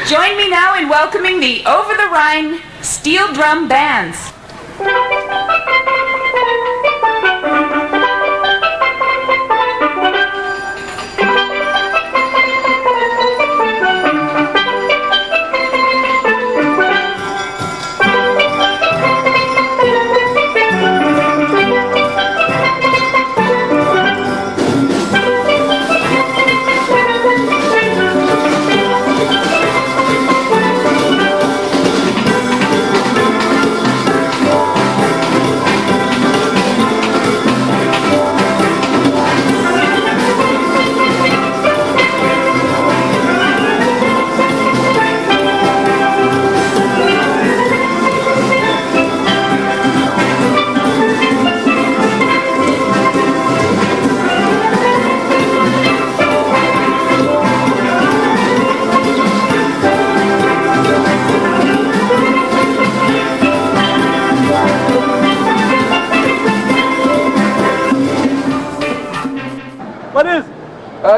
Join me now in welcoming the Over-the-Rhine Steel Drum Bands.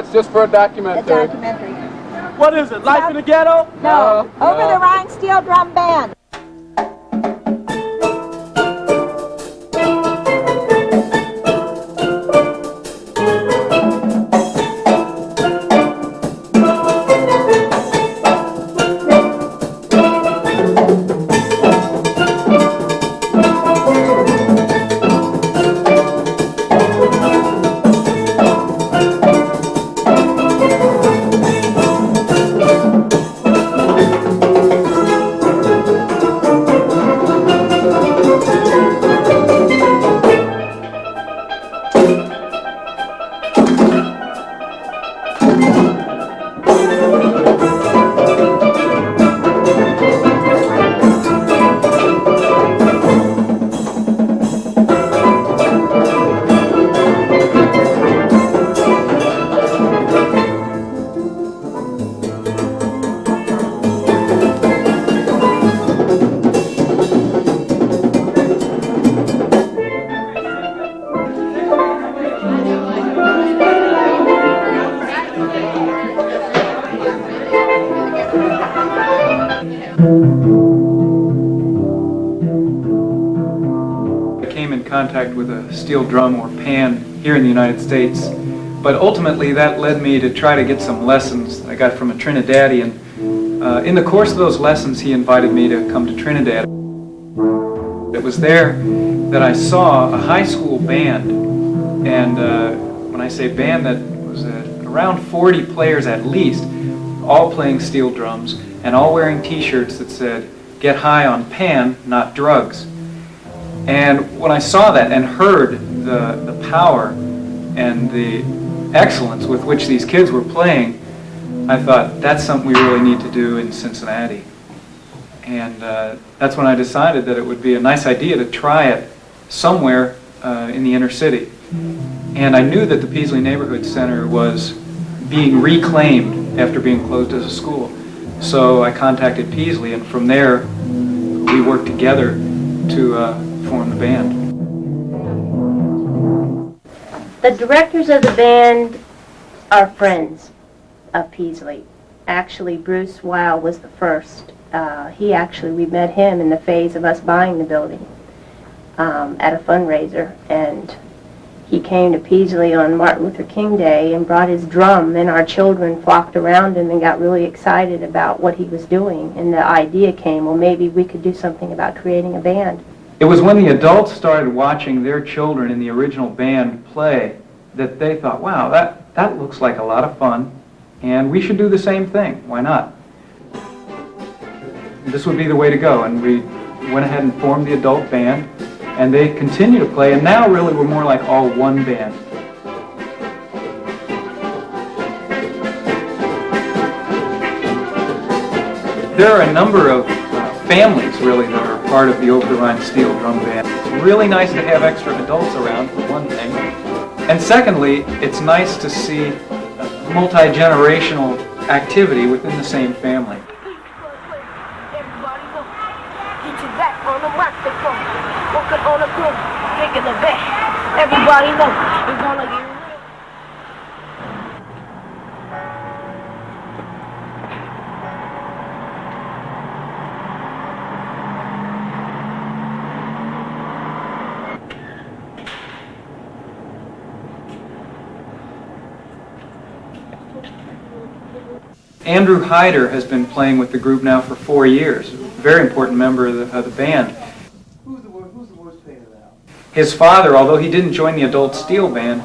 It's just for a documentary. A documentary. What is it? Life in the Ghetto? No. Over-the-Rhine Steel Drum Band. Contact with a steel drum or pan here in the United States, but ultimately that led me to try to get some lessons I got from a Trinidadian. In the course of those lessons, he invited me to come to Trinidad. It was there that I saw a high school band, and when I say band, that was around 40 players at least, all playing steel drums and all wearing t-shirts that said, "Get high on pan, not drugs." And when I saw that and heard the power and the excellence with which these kids were playing, I thought, that's something we really need to do in Cincinnati. And that's when I decided that it would be a nice idea to try it somewhere in the inner city. And I knew that the Peaslee Neighborhood Center was being reclaimed after being closed as a school. So I contacted Peaslee, and from there we worked together to form the band. The directors of the band are friends of Peaslee. Actually, Bruce Weil was the first. We met him in the phase of us buying the building at a fundraiser, and he came to Peaslee on Martin Luther King Day and brought his drum, and our children flocked around him and got really excited about what he was doing, and the idea came, well, maybe we could do something about creating a band. It was when the adults started watching their children in the original band play that they thought, wow, that looks like a lot of fun, and we should do the same thing. Why not? This would be the way to go, and we went ahead and formed the adult band, and they continue to play, and now really we're more like all one band. There are a number of families, really, that are part of the Over-the-Rhine Steel Drum Band. It's really nice to have extra adults around, for one thing. And secondly, it's nice to see multi-generational activity within the same family. Everybody knows it's gonna get real. Andrew Heider has been playing with the group now for 4 years. Very important member of the band. Who's the worst painter now? His father, although he didn't join the adult steel band,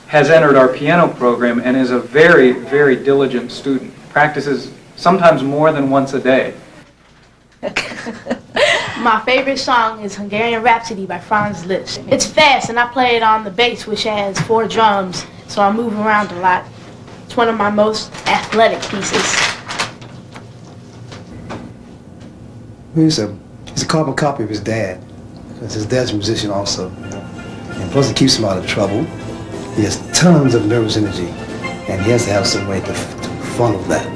has entered our piano program and is a very, very diligent student. Practices sometimes more than once a day. My favorite song is Hungarian Rhapsody by Franz Liszt. It's fast and I play it on the bass, which has 4 drums, so I move around a lot. It's one of my most athletic pieces. He's a carbon copy of his dad, because his dad's a musician also. And plus it keeps him out of trouble. He has tons of nervous energy, and he has to have some way to funnel that,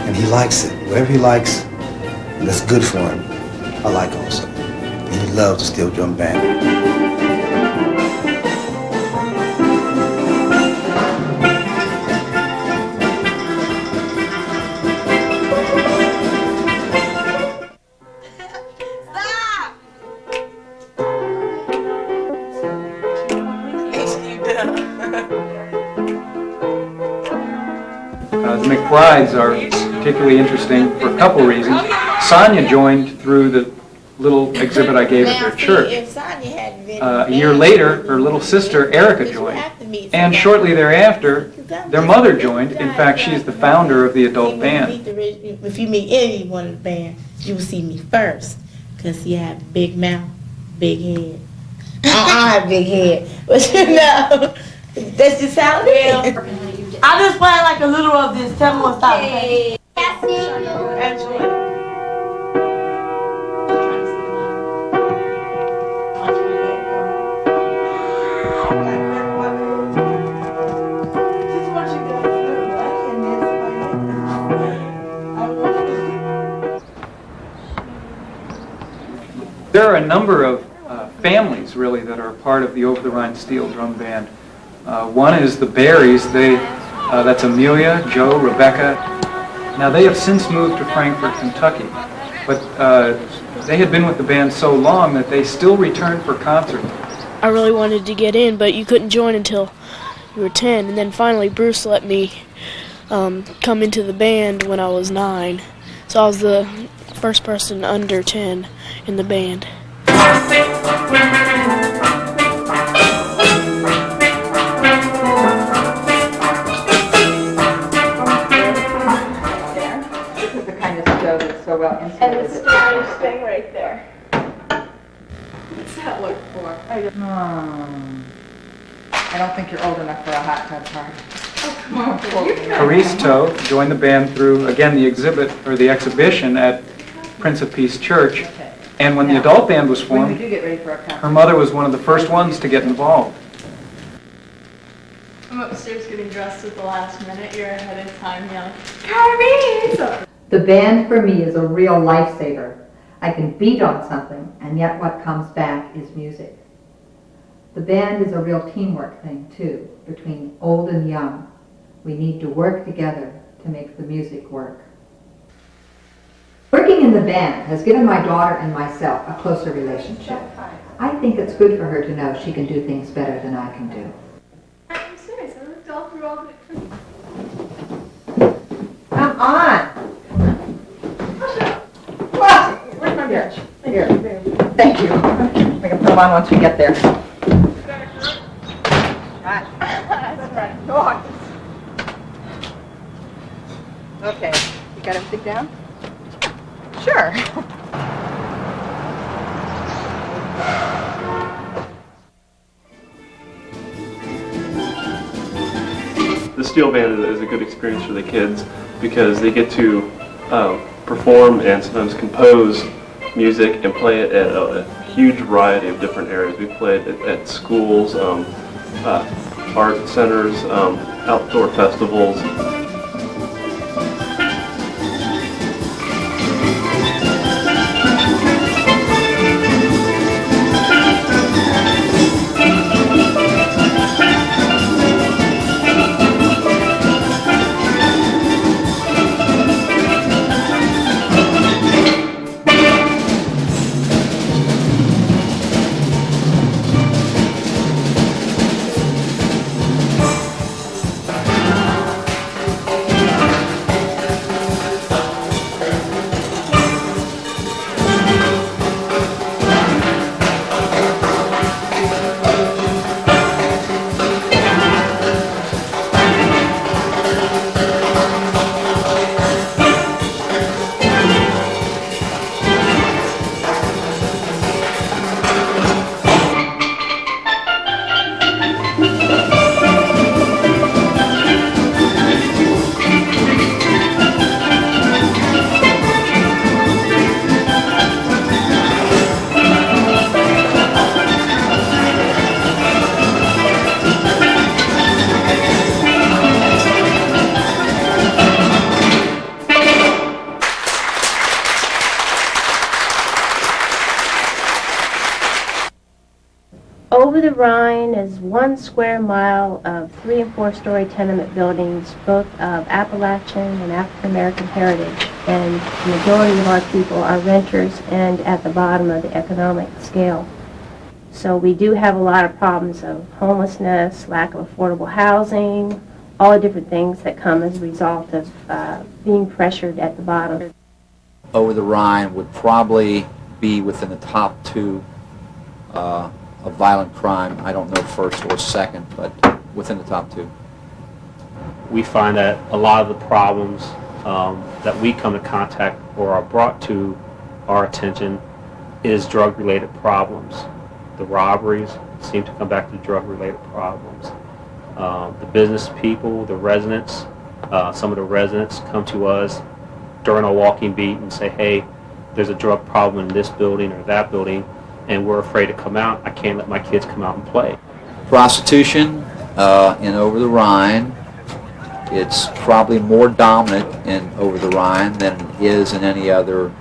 And he likes it. Whatever he likes, that's good for him. I like also. And he loves the steel drum band. The McBrides are particularly interesting for a couple reasons. Sonya joined through the little exhibit I gave at their church. A year later, her little sister Erica joined, and shortly thereafter, their mother joined. In fact, she's the founder of the adult band. If you meet anyone in the band, you will see me first, because he had a big mouth, big head. I have a big head, but you know, that's just how it is. I just play like a little of this. Tell me what's up. Hey. There are a number of families, really, that are part of the Over-the-Rhine Steel Drum Band. One is the Berrys. That's Amelia, Joe, Rebekah. Now, they have since moved to Frankfort, Kentucky, but they had been with the band so long that they still returned for concerts. I really wanted to get in, but you couldn't join until you were 10, and then finally Bruce let me come into the band when I was 9. So I was the first person under 10 in the band. So well And the storage thing right there. What's that look for? I don't think you're old enough for a hot tub party. Oh, come on. Karis Towe joined the band through, again, the exhibit or the exhibition at Prince of Peace Church. And when the adult band was When we formed, do get ready for our concert. her mother was one of the first ones to get involved. I'm upstairs getting dressed at the last minute. You're ahead of time, yelling, Karis! The band for me is a real lifesaver. I can beat on something, and yet what comes back is music. The band is a real teamwork thing, too, between old and young. We need to work together to make the music work. Working in the band has given my daughter and myself a closer relationship. I think it's good for her to know she can do things better than I can do. I'm serious. I looked all through all the... Come on! Where's my bench? Here. Thank you. We can put them on once we get there. Okay. You got everything down? Sure. The steel band is a good experience for the kids because they get to perform and sometimes compose music and play it at a huge variety of different areas. We played at schools, art centers, outdoor festivals. Over-the-Rhine is 1 square mile of 3- and 4-story tenement buildings, both of Appalachian and African American heritage, and the majority of our people are renters and at the bottom of the economic scale. So we do have a lot of problems of homelessness, lack of affordable housing, all the different things that come as a result of being pressured at the bottom. Over-the-Rhine would probably be within the top 2 of violent crime. I don't know first or second, but within the top 2. We find that a lot of the problems that we come in contact or are brought to our attention is drug-related problems. The robberies seem to come back to drug-related problems. The business people, the residents, some of the residents come to us during a walking beat and say, hey, there's a drug problem in this building or that building, and we're afraid to come out. I can't let my kids come out and play. Prostitution in Over-the-Rhine, it's probably more dominant in Over-the-Rhine than it is in any other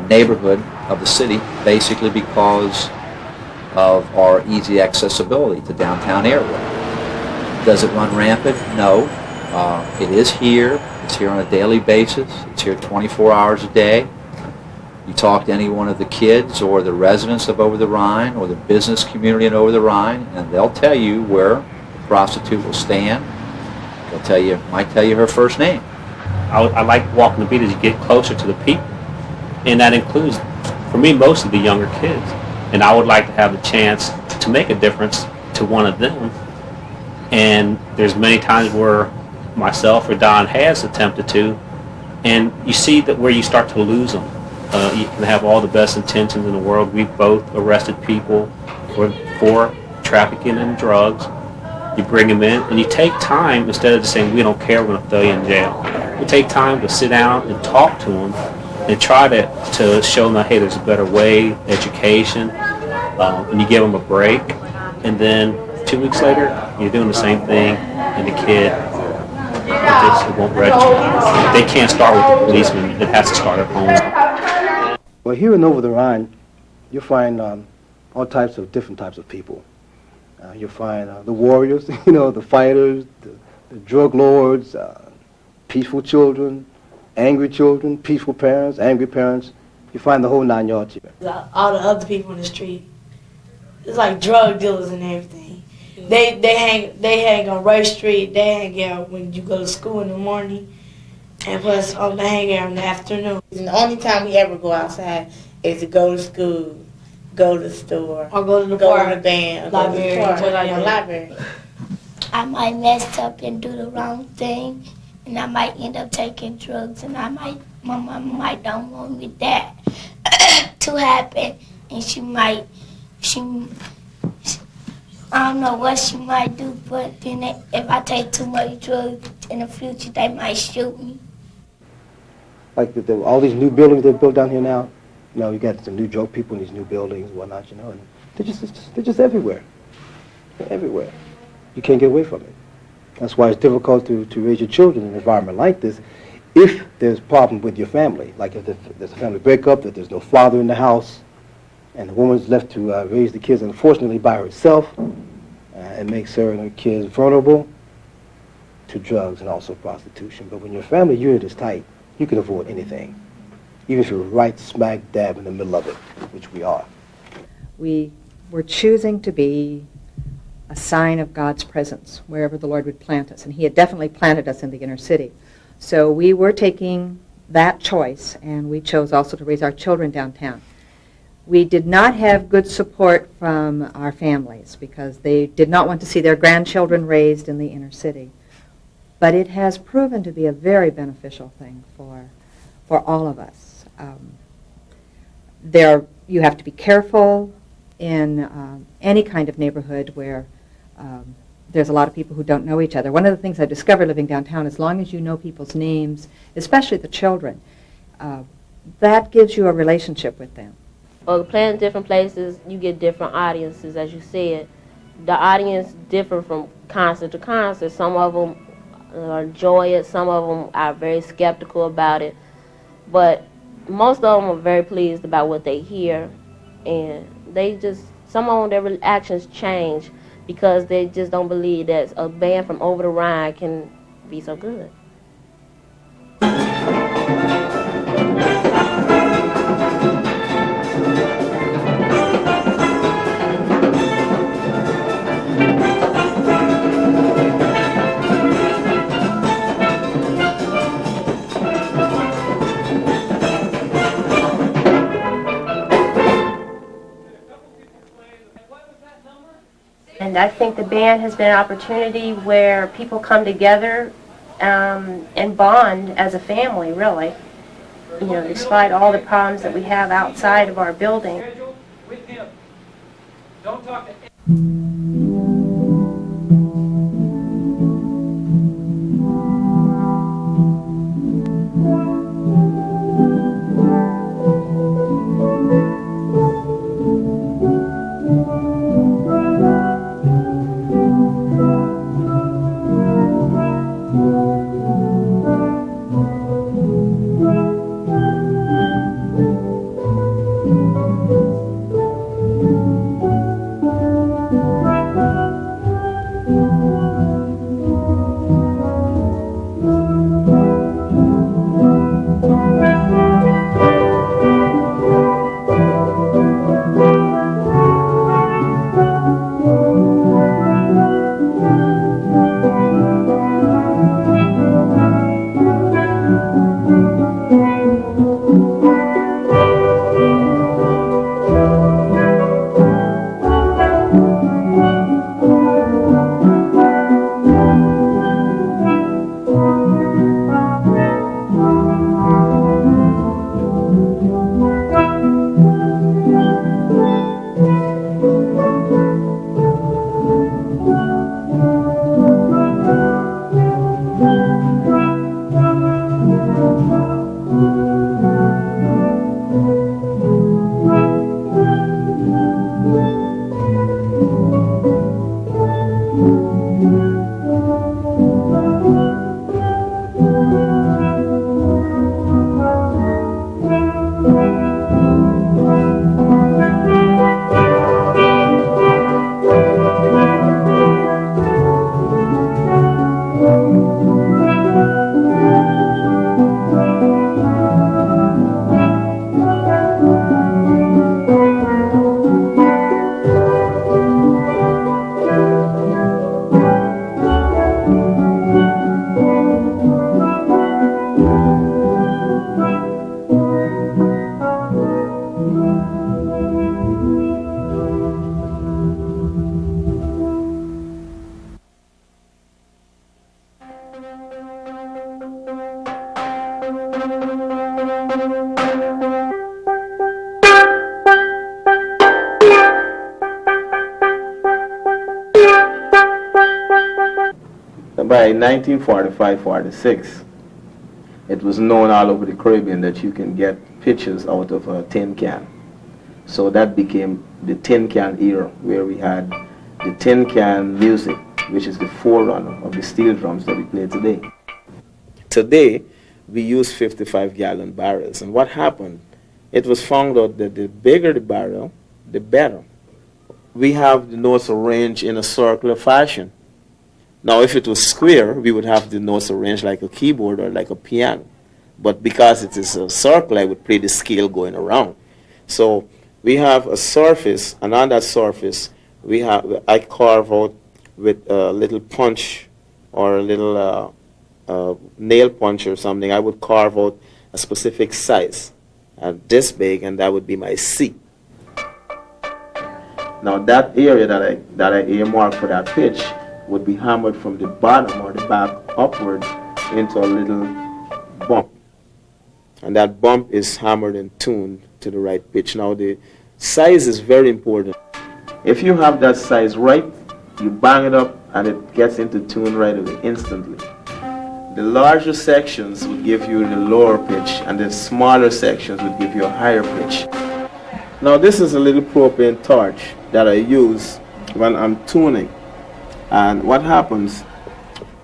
neighborhood of the city, basically because of our easy accessibility to downtown area. Does it run rampant? No. It is here. It's here on a daily basis. It's here 24 hours a day. You talk to any one of the kids or the residents of Over-the-Rhine or the business community in Over-the-Rhine, and they'll tell you where the prostitute will stand. They'll tell you, might tell you her first name. I like walking the beat as you get closer to the people, and that includes, for me, most of the younger kids. And I would like to have the chance to make a difference to one of them. And there's many times where myself or Don has attempted to, and you see that where you start to lose them. You can have all the best intentions in the world. We've both arrested people for trafficking in drugs. You bring them in, and you take time, instead of just saying, we don't care, we're going to throw you in jail. You take time to sit down and talk to them and try to show them that, hey, there's a better way, education, and you give them a break. And then 2 weeks later, you're doing the same thing, and the kid it won't register. They can't start with the policeman. It has to start at home. Well, here in Over-the-Rhine, you'll find all types of different types of people. You'll find the warriors, the fighters, the drug lords, peaceful children, angry children, peaceful parents, angry parents. You find the whole 9 yards here. All the other people in the street, it's like drug dealers and everything. They hang on Rice Street. They hang out when you go to school in the morning, and plus they hang out in the afternoon. And the only time we ever go outside is to go to school, go to the store, or go to the go park, to the band, library, go to the library. I might mess up and do the wrong thing, and I might end up taking drugs, and my mama might don't want me that to happen, and I don't know what she might do, but then if I take too much drugs in the future, they might shoot me. Like all these new buildings they built down here now, you got some new drug people in these new buildings and whatnot, and they're just everywhere. They're everywhere. You can't get away from it. That's why it's difficult to raise your children in an environment like this if there's a problem with your family. Like if there's a family breakup, that there's no father in the house, and the woman's left to raise the kids, unfortunately, by herself. It makes her and her kids vulnerable to drugs and also prostitution. But when your family unit is tight, you can avoid anything, even if you're right smack dab in the middle of it, which we are. We were choosing to be a sign of God's presence wherever the Lord would plant us, and He had definitely planted us in the inner city. So we were taking that choice, and we chose also to raise our children downtown. We did not have good support from our families because they did not want to see their grandchildren raised in the inner city. But it has proven to be a very beneficial thing for all of us. You have to be careful in any kind of neighborhood where there's a lot of people who don't know each other. One of the things I discovered living downtown, as long as you know people's names, especially the children, that gives you a relationship with them. Well, playing different places, you get different audiences, as you said. The audience differ from concert to concert. Some of them enjoy it, some of them are very skeptical about it, but most of them are very pleased about what they hear, and they just Some of them, their actions change because they just don't believe that a band from over the Rhine can be so good. And I think the band has been an opportunity where people come together and bond as a family, really. You know, despite all the problems that we have outside of our building. With him. Don't talk to By 1945-46, it was known all over the Caribbean that you can get pitches out of a tin can. So that became the tin can era, where we had the tin can music, which is the forerunner of the steel drums that we play today. Today, we use 55-gallon barrels. And what happened? It was found out that the bigger the barrel, the better. We have the notes arranged in a circular fashion. Now, if it was square, we would have the notes arranged like a keyboard or like a piano. But because it is a circle, I would play the scale going around. So we have a surface, and on that surface, I carve out with a little punch or a little nail punch or something. I would carve out a specific size, this big, and that would be my C. Now, that area that I earmarked for that pitch would be hammered from the bottom or the back upwards into a little bump. And that bump is hammered and tuned to the right pitch. Now the size is very important. If you have that size right, you bang it up and it gets into tune right away, instantly. The larger sections would give you the lower pitch, and the smaller sections would give you a higher pitch. Now this is a little propane torch that I use when I'm tuning. And what happens,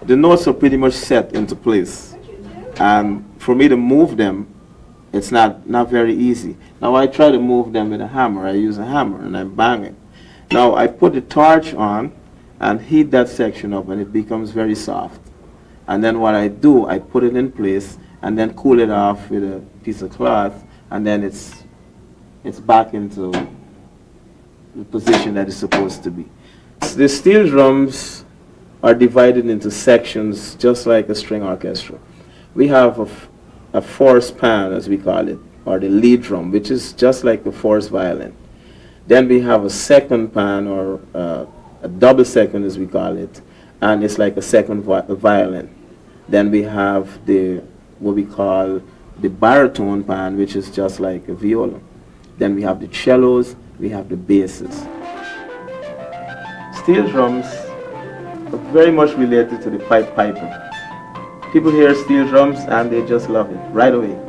the notes are pretty much set into place. And for me to move them, it's not very easy. Now I try to move them with a hammer. I use a hammer and I bang it. Now I put the torch on and heat that section up, and it becomes very soft. And then what I do, I put it in place and then cool it off with a piece of cloth, and then it's back into the position that it's supposed to be. The steel drums are divided into sections just like a string orchestra. We have a force pan, as we call it, or the lead drum, which is just like the force violin. Then we have a second pan, or a double second as we call it, and it's like a second violin. Then we have what we call the baritone pan, which is just like a viola. Then we have the cellos, we have the basses. Steel drums are very much related to the pipe piping. People hear steel drums and they just love it right away.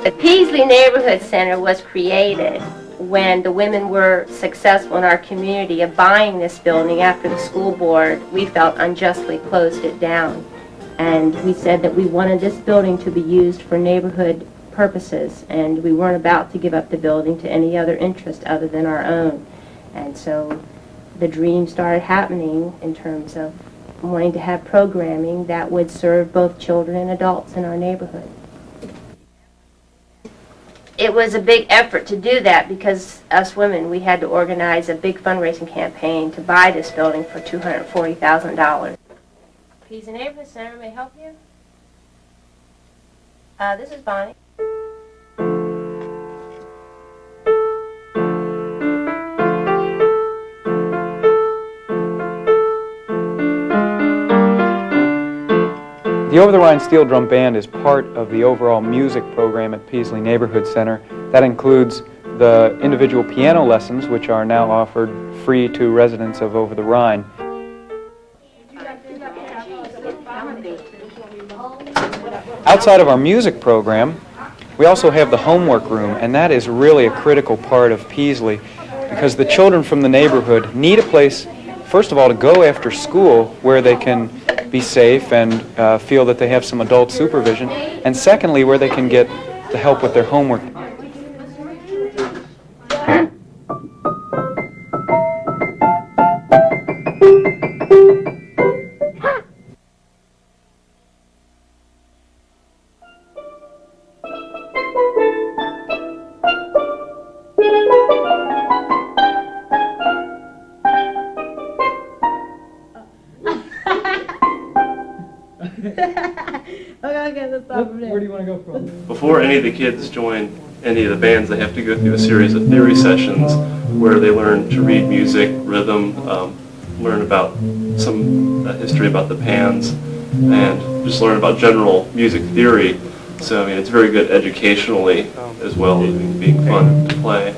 The Peaslee Neighborhood Center was created when the women were successful in our community of buying this building after the school board, we felt, unjustly closed it down. And we said that we wanted this building to be used for neighborhood purposes, and we weren't about to give up the building to any other interest other than our own. And so the dream started happening in terms of wanting to have programming that would serve both children and adults in our neighborhood. It was a big effort to do that because us women, we had to organize a big fundraising campaign to buy this building for $240,000. Peaslee Neighborhood Center, may I help you? This is Bonnie. The Over-the-Rhine Steel Drum Band is part of the overall music program at Peaslee Neighborhood Center. That includes the individual piano lessons, which are now offered free to residents of Over-the-Rhine. Outside of our music program, we also have the homework room, and that is really a critical part of Peaslee because the children from the neighborhood need a place, first of all, to go after school where they can be safe and feel that they have some adult supervision, and secondly, where they can get the help with their homework. Okay, let's start from there. Where do you want to go from? Before any of the kids join any of the bands, they have to go through a series of theory sessions where they learn to read music, rhythm, learn about some history about the pans, and just learn about general music theory. So I mean, it's very good educationally as well as being fun to play.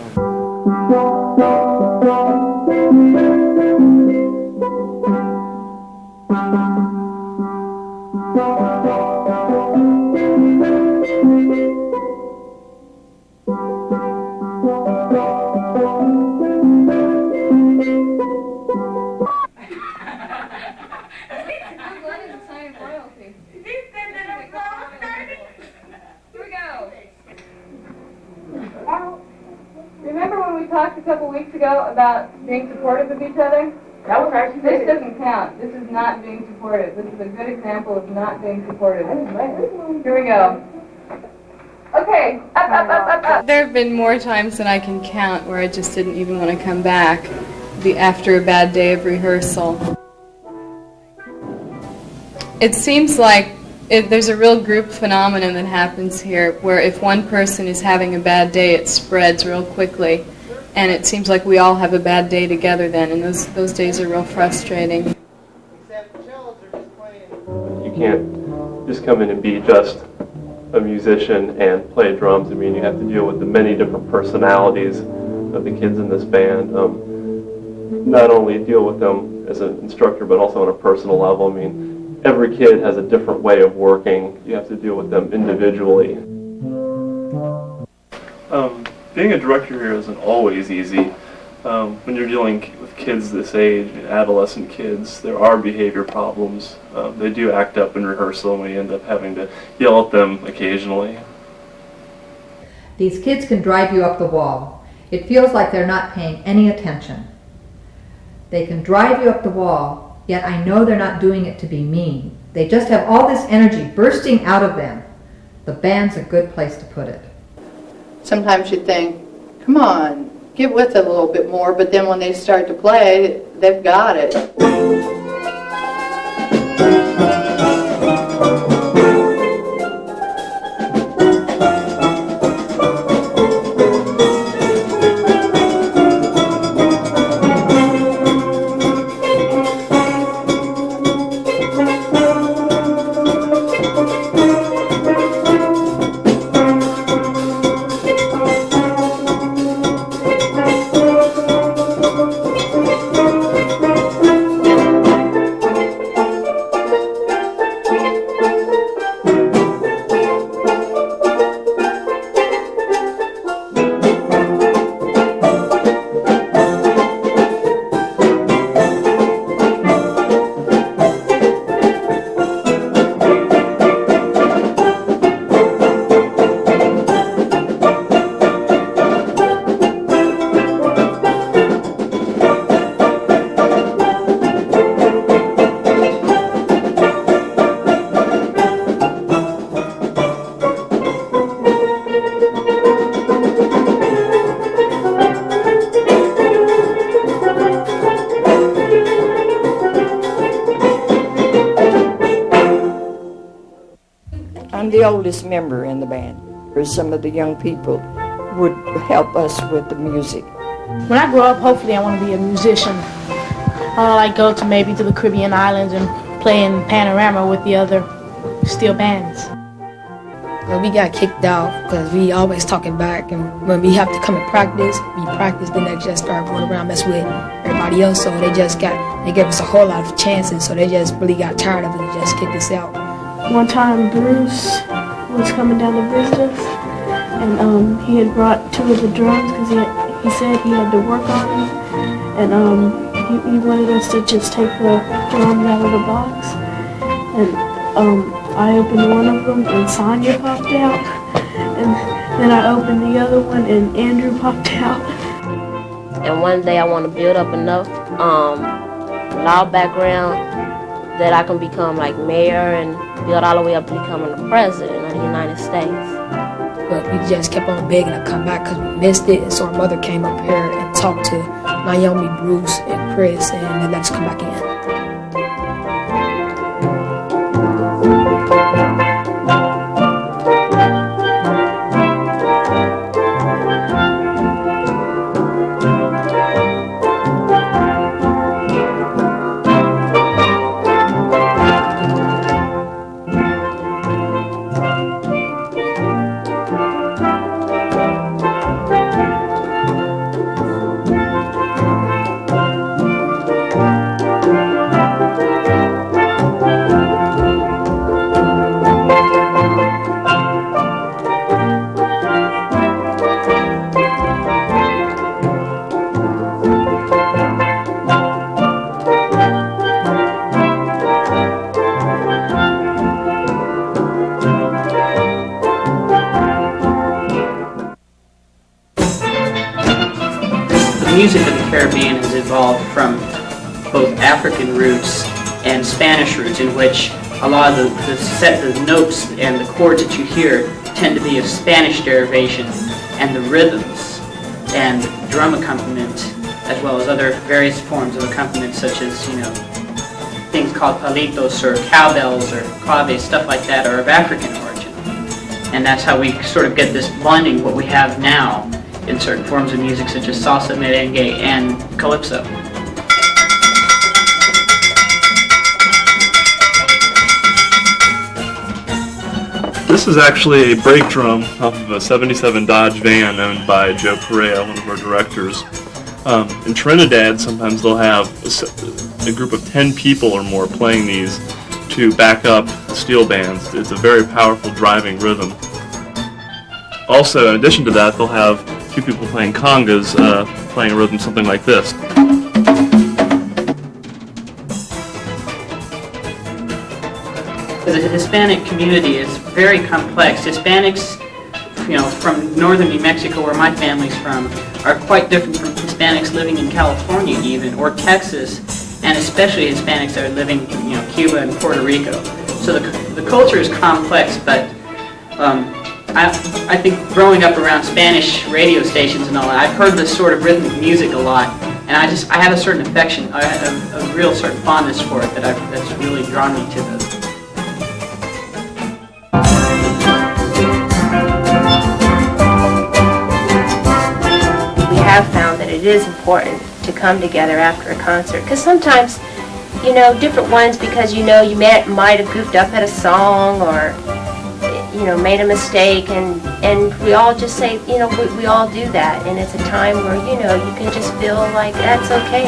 Remember when we talked a couple weeks ago about being supportive of each other? That was actually This doesn't count. This is not being supportive. This is a good example of not being supportive. Here we go. Okay, up. There have been more times than I can count where I just didn't even want to come back after a bad day of rehearsal. It seems like there's a real group phenomenon that happens here where if one person is having a bad day, it spreads real quickly. And it seems like we all have a bad day together then, and those days are real frustrating. You can't just come in and be just a musician and play drums. I mean, you have to deal with the many different personalities of the kids in this band. Not only deal with them as an instructor, but also on a personal level. I mean, every kid has a different way of working. You have to deal with them individually. Being a director here isn't always easy. When you're dealing with kids this age, adolescent kids, there are behavior problems. They do act up in rehearsal, and we end up having to yell at them occasionally. These kids can drive you up the wall. It feels like they're not paying any attention. They can drive you up the wall, yet I know they're not doing it to be mean. They just have all this energy bursting out of them. The band's a good place to put it. Sometimes you think, come on, get with it a little bit more, but then when they start to play, they've got it. The oldest member in the band, or some of the young people would help us with the music. When I grow up, hopefully I want to be a musician. I'll like go to maybe to the Caribbean islands and play in Panorama with the other steel bands. We got kicked out because we always talking back, and when we have to come and practice, then they just start going around mess with everybody else. So they gave us a whole lot of chances. So they just really got tired of it and just kicked us out. One time Bruce was coming down to visit us, and he had brought two of the drums because he said he had to work on them, and he wanted us to just take the drums out of the box, and I opened one of them and Sonya popped out, and then I opened the other one and Andrew popped out. And one day I want to build up enough law background that I can become like mayor and build all the way up to becoming the president of the United States. But we just kept on begging to come back because we missed it. And so our mother came up here and talked to Naomi, Bruce, and Chris, and they let us come back in. evolved from both African roots and Spanish roots, in which a lot of the notes and the chords that you hear tend to be of Spanish derivation, and the rhythms and drum accompaniment, as well as other various forms of accompaniment, such as, you know, things called palitos or cowbells or claves, stuff like that, are of African origin. And that's how we sort of get this blending, what we have now in certain forms of music, such as salsa, merengue, and calypso. This is actually a brake drum off of a 77 Dodge van owned by Joe Perea, one of our directors. In Trinidad, sometimes they'll have a group of 10 people or more playing these to back up the steel bands. It's a very powerful driving rhythm. Also, in addition to that, they'll have two people playing congas, playing a rhythm something like this. The Hispanic community is very complex. Hispanics, you know, from northern New Mexico, where my family's from, are quite different from Hispanics living in California even, or Texas, and especially Hispanics that are living, you know, Cuba and Puerto Rico. So the culture is complex, but I think growing up around Spanish radio stations and all that, I've heard this sort of rhythmic music a lot, and I have a certain affection, a real sort of fondness for it that's really drawn me to this. Have found that it is important to come together after a concert, because sometimes, you know, different ones, because you know you might have goofed up at a song or, you know, made a mistake, and we all just say, you know, we all do that, and it's a time where, you know, you can just feel like that's okay.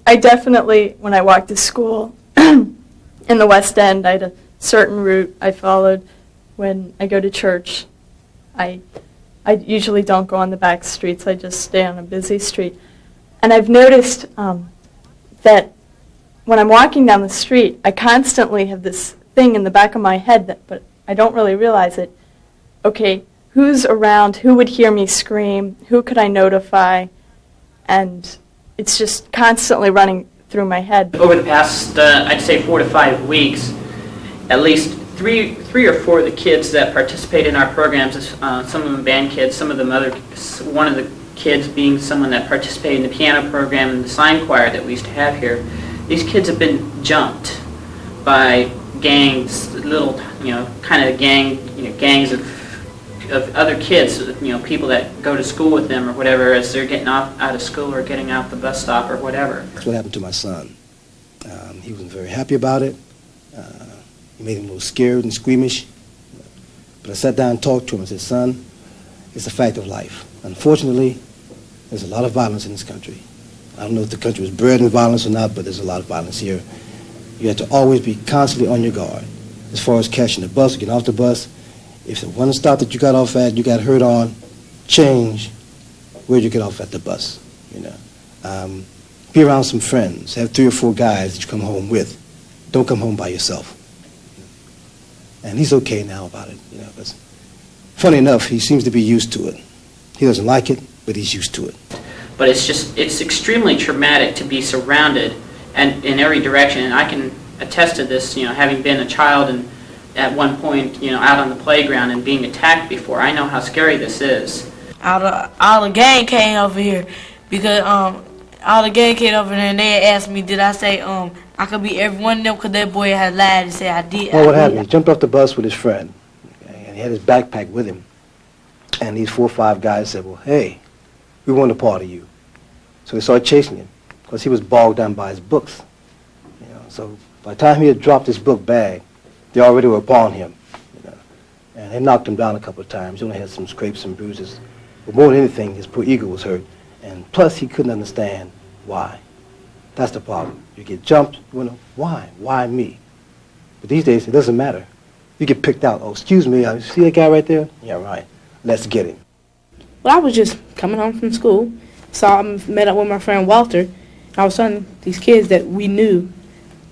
I definitely, when I walked to school in the West End, I had a certain route I followed. When I go to church, I usually don't go on the back streets. I just stay on a busy street. And I've noticed that when I'm walking down the street, I constantly have this thing in the back of my head, but I don't really realize it. Okay, who's around? Who would hear me scream? Who could I notify? And it's just constantly running through my head. Over the past, I'd say 4 to 5 weeks, at least three or four of the kids that participate in our programs, some of them band kids, some of them one of the kids being someone that participated in the piano program and the sign choir that we used to have here, these kids have been jumped by gangs, little, you know, kind of gangs of other kids, you know, people that go to school with them or whatever, as they're getting out of school or getting out the bus stop or whatever. That's what happened to my son. He wasn't very happy about it. It made him a little scared and squeamish. But I sat down and talked to him and said, son, it's a fact of life. Unfortunately, there's a lot of violence in this country. I don't know if the country was bred in violence or not, but there's a lot of violence here. You have to always be constantly on your guard. As far as catching the bus or getting off the bus, if the one stop that you got off at, you got hurt on, change where you get off at the bus, you know. Be around some friends. Have 3 or 4 guys that you come home with. Don't come home by yourself. And he's okay now about it, you know. But funny enough, he seems to be used to it. He doesn't like it, but he's used to it. But it's extremely traumatic to be surrounded and in every direction. And I can attest to this, you know, having been a child and at one point, you know, out on the playground and being attacked before. I know how scary this is. All the gang came over here because all the gang came over there and they asked me, did I say I could be every one of them because that boy had lied and said I did. Well, what happened? He jumped off the bus with his friend, okay, and he had his backpack with him. And these 4 or 5 guys said, well, hey, we want a part of you. So they started chasing him because he was bogged down by his books. You know, so by the time he had dropped his book bag, they already were upon him, you know, and they knocked him down a couple of times. He only had some scrapes and bruises. But more than anything, his poor ego was hurt. And plus, he couldn't understand why. That's the problem. You get jumped, you know, why? Why me? But these days, it doesn't matter. You get picked out. Oh, excuse me, see that guy right there? Yeah, right. Let's get him. Well, I was just coming home from school, met up with my friend Walter, and all of a sudden, these kids that we knew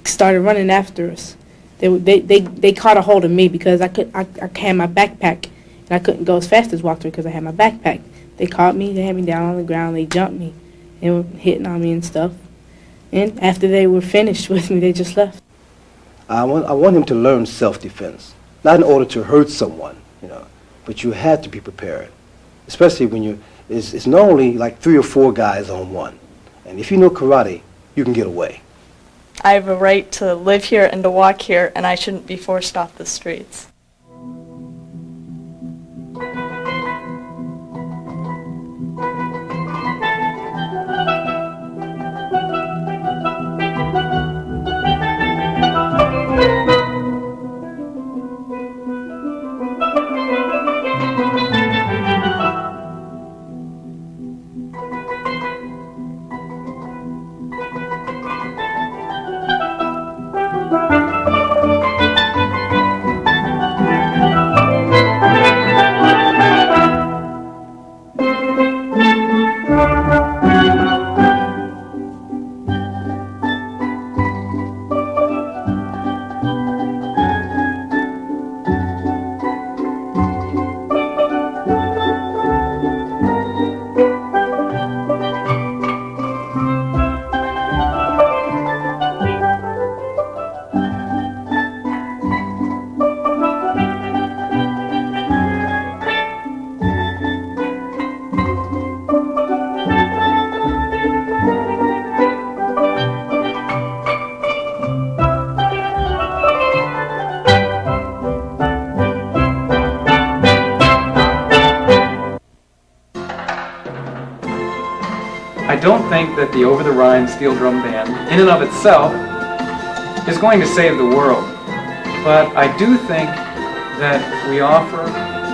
started running after us. They caught a hold of me because I had my backpack, and I couldn't go as fast as Walter because I had my backpack. They caught me, they had me down on the ground, they jumped me, and were hitting on me and stuff. And after they were finished with me, they just left. I want him to learn self-defense, not in order to hurt someone, you know, but you have to be prepared, especially when it's normally like 3 or 4 guys on one. And if you know karate, you can get away. I have a right to live here and to walk here, and I shouldn't be forced off the streets. I don't think that the Over-the-Rhine Steel Drum Band, in and of itself, is going to save the world. But I do think that we offer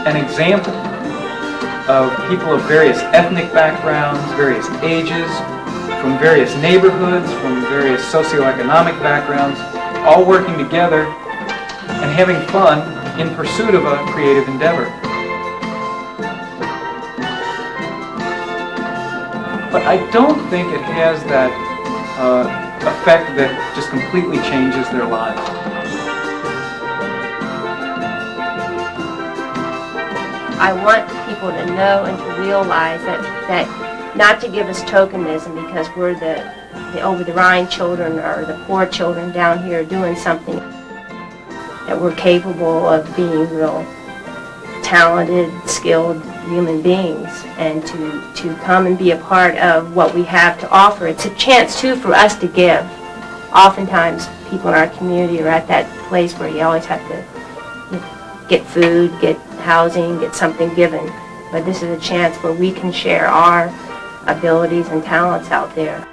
an example of people of various ethnic backgrounds, various ages, from various neighborhoods, from various socioeconomic backgrounds, all working together and having fun in pursuit of a creative endeavor. But I don't think it has that effect that just completely changes their lives. I want people to know and to realize that not to give us tokenism because we're the Over-the-Rhine children or the poor children down here doing something, that we're capable of being real talented, skilled human beings, and to come and be a part of what we have to offer. It's a chance, too, for us to give. Oftentimes, people in our community are at that place where you always have to get food, get housing, get something given. But this is a chance where we can share our abilities and talents out there.